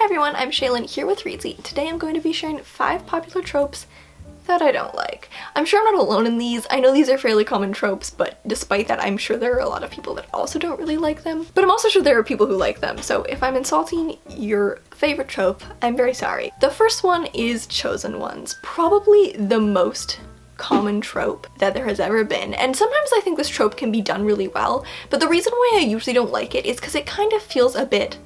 Hi everyone, I'm Shaylin here with Reedsy. Today I'm going to be sharing 5 popular tropes that I don't like. I'm sure I'm not alone in these. I know these are fairly common tropes, but despite that, I'm sure there are a lot of people that also don't really like them. But I'm also sure there are people who like them, so if I'm insulting your favorite trope, I'm very sorry. The first one is chosen ones. Probably the most common trope that there has ever been, and sometimes I think this trope can be done really well, but the reason why I usually don't like it is because it kind of feels a bit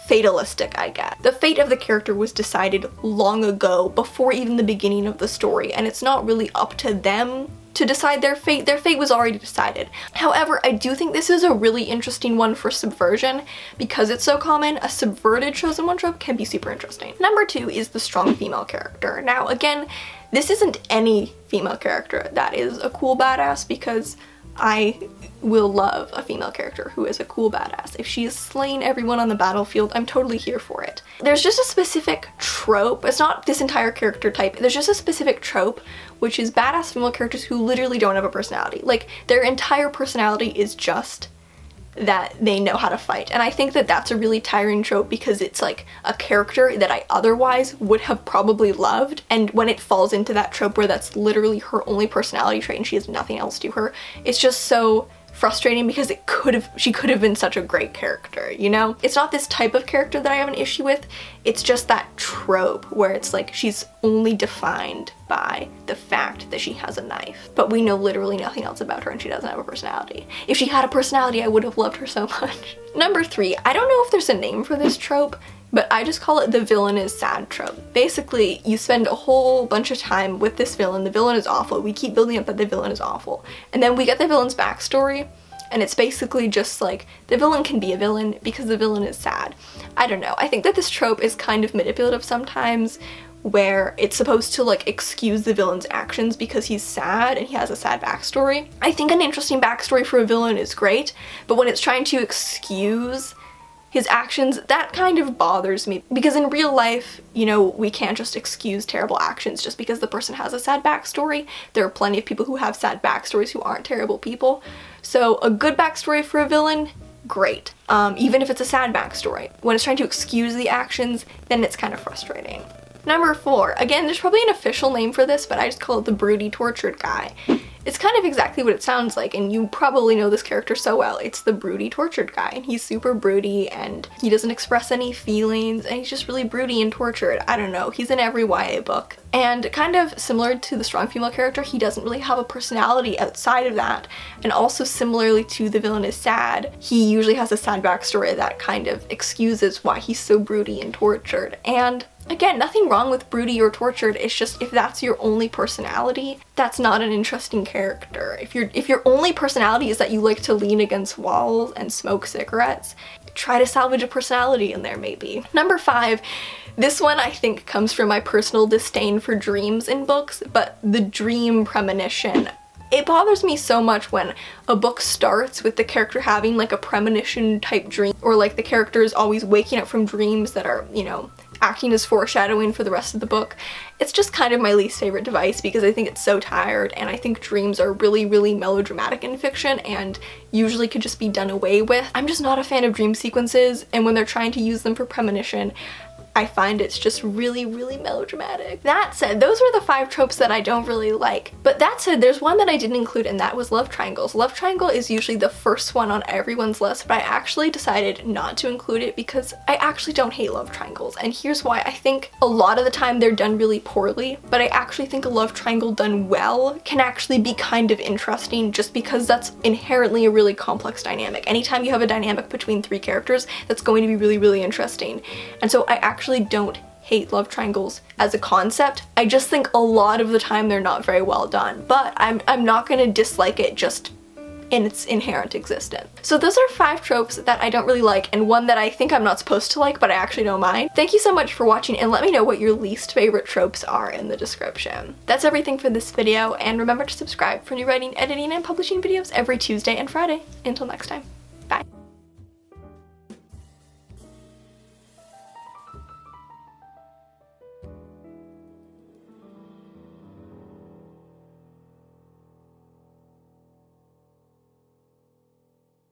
fatalistic, I guess. The fate of the character was decided long ago, before even the beginning of the story, and it's not really up to them to decide their fate. Their fate was already decided. However, I do think this is a really interesting one for subversion. Because it's so common, a subverted chosen one trope can be super interesting. Number 2 is the strong female character. Now again, this isn't any female character that is a cool badass, because I will love a female character who is a cool badass. If she is slaying everyone on the battlefield, I'm totally here for it. There's just a specific trope. It's not this entire character type. There's just a specific trope, which is badass female characters who literally don't have a personality. Like, their entire personality is just that they know how to fight. And I think that that's a really tiring trope, because it's like a character that I otherwise would have probably loved, and when it falls into that trope where that's literally her only personality trait and she has nothing else to her, it's just so frustrating, because she could have been such a great character, you know? It's not this type of character that I have an issue with, it's just that trope where it's like she's only defined by the fact that she has a knife, but we know literally nothing else about her and she doesn't have a personality. If she had a personality, I would have loved her so much. Number 3, I don't know if there's a name for this trope, but I just call it the villain is sad trope. Basically, you spend a whole bunch of time with this villain, the villain is awful, we keep building up that the villain is awful, and then we get the villain's backstory, and it's basically just like, the villain can be a villain because the villain is sad. I don't know, I think that this trope is kind of manipulative sometimes, where it's supposed to like excuse the villain's actions because he's sad and he has a sad backstory. I think an interesting backstory for a villain is great, but when it's trying to excuse his actions, that kind of bothers me, because in real life, you know, we can't just excuse terrible actions just because the person has a sad backstory. There are plenty of people who have sad backstories who aren't terrible people. So a good backstory for a villain, great. Even if it's a sad backstory. When it's trying to excuse the actions, then it's kind of frustrating. Number 4, again, there's probably an official name for this, but I just call it the broody tortured guy. It's kind of exactly what it sounds like, and you probably know this character so well. It's the broody tortured guy, and he's super broody, and he doesn't express any feelings, and he's just really broody and tortured. I don't know, he's in every YA book. And kind of similar to the strong female character, he doesn't really have a personality outside of that, and also similarly to the villain is sad, he usually has a sad backstory that kind of excuses why he's so broody and tortured. And again, nothing wrong with broody or tortured, it's just if that's your only personality, that's not an interesting character. If your only personality is that you like to lean against walls and smoke cigarettes, try to salvage a personality in there maybe. Number 5, this one I think comes from my personal disdain for dreams in books, but the dream premonition. It bothers me so much when a book starts with the character having like a premonition type dream, or like the character is always waking up from dreams that are, you know, acting as foreshadowing for the rest of the book. It's just kind of my least favorite device, because I think it's so tired, and I think dreams are really, really melodramatic in fiction and usually could just be done away with. I'm just not a fan of dream sequences, and when they're trying to use them for premonition, I find it's just really, really melodramatic. That said, those were the 5 tropes that I don't really like. But that said, there's one that I didn't include, and that was love triangles. Love triangle is usually the first one on everyone's list, but I actually decided not to include it because I actually don't hate love triangles. And here's why. I think a lot of the time they're done really poorly, but I actually think a love triangle done well can actually be kind of interesting, just because that's inherently a really complex dynamic. Anytime you have a dynamic between 3 characters, that's going to be really, really interesting. And so I actually don't hate love triangles as a concept. I just think a lot of the time they're not very well done, but I'm not gonna dislike it just in its inherent existence. So those are 5 tropes that I don't really like, and one that I think I'm not supposed to like, but I actually don't mind. Thank you so much for watching, and let me know what your least favorite tropes are in the description. That's everything for this video, and remember to subscribe for new writing, editing, and publishing videos every Tuesday and Friday. Until next time.